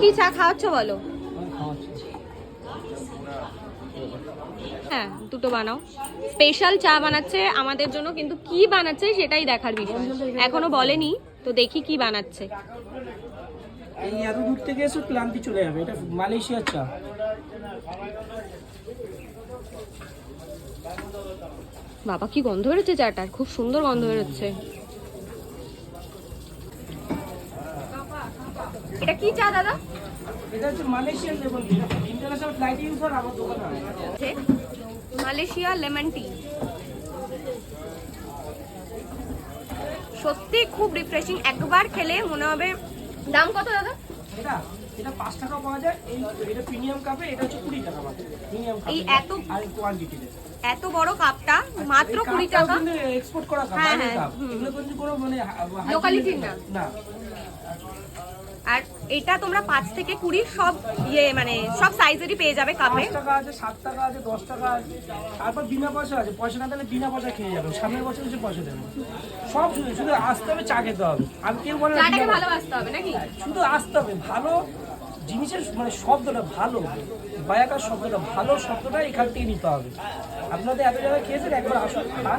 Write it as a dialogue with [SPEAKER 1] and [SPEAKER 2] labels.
[SPEAKER 1] কি চা খাওয়াচ্ছ বলো? হ্যাঁ দুটো বানাও। স্পেশাল চা বানাচ্ছে আমাদের জন্য, কিন্তু কি বানাচ্ছে সেটাই দেখার বিষয়। এখনো বলেনি, তো দেখি কি বানাচ্ছে।
[SPEAKER 2] এই এত দূর থেকে এসে ক্লান্তি চলে যাবে। এটা মালয়েশিয়ার চা।
[SPEAKER 1] বাবা কি গন্ধ বেরোচ্ছে চাটার, খুব সুন্দর গন্ধ বেরোচ্ছে। এটা কি চা দাদা?
[SPEAKER 2] এটা হচ্ছে Malaysian lemon tea. International flight user আমার দোকানে আছে।
[SPEAKER 1] মালয়েশিয়া লেমন টি সত্যি খুব রিফ্রেশিং, একবার খেলে মনে হবে। দাম কত দাদা?
[SPEAKER 2] এটা এটা 5 টাকা পাওয়া যায়। এটা প্রিমিয়াম কাপে, এটা হচ্ছে 20 টাকা মাত্র। Premium cup.
[SPEAKER 1] এই এত
[SPEAKER 2] আর কোয়ান্টিটিতে
[SPEAKER 1] এত বড় কাপটা মাত্র 20 টাকা।
[SPEAKER 2] কিন্তু এক্সপোর্ট করা কাপ,
[SPEAKER 1] হ্যাঁ,
[SPEAKER 2] বাইরের
[SPEAKER 1] হ্যাঁ,
[SPEAKER 2] কাপ। এগুলো কিন্তু কোনো মানে
[SPEAKER 1] লোকালিটির না।
[SPEAKER 2] না।
[SPEAKER 1] আর এটা তোমরা 5 থেকে 20 সব মানে সব সাইজেরই পেয়ে যাবে কাপে।
[SPEAKER 2] 5 টাকা আছে, 7 টাকা আছে, 10 টাকা আছে। তারপর বিনা পয়সা আছে। পয়সা না দিলে বিনা পয়সা খেয়ে যাবে। সামনের বছর এসে পয়সা দেবে। সব শুধু শুধু আসতে হবে, চা খেতে হবে। আর কেউ বলে না
[SPEAKER 1] চাটাকে
[SPEAKER 2] বিনা পয়সা।
[SPEAKER 1] ভালোবাসতে হবে নাকি?
[SPEAKER 2] শুধু আসতে হবে। ভালো জিনিসের মানে শব্দটা ভালো, বায়াকার শব্দটা ভালো, শব্দটা এখান থেকে নিতে হবে। আপনাদের এত জায়গায় খেয়েছেন, একবার আসুন খান।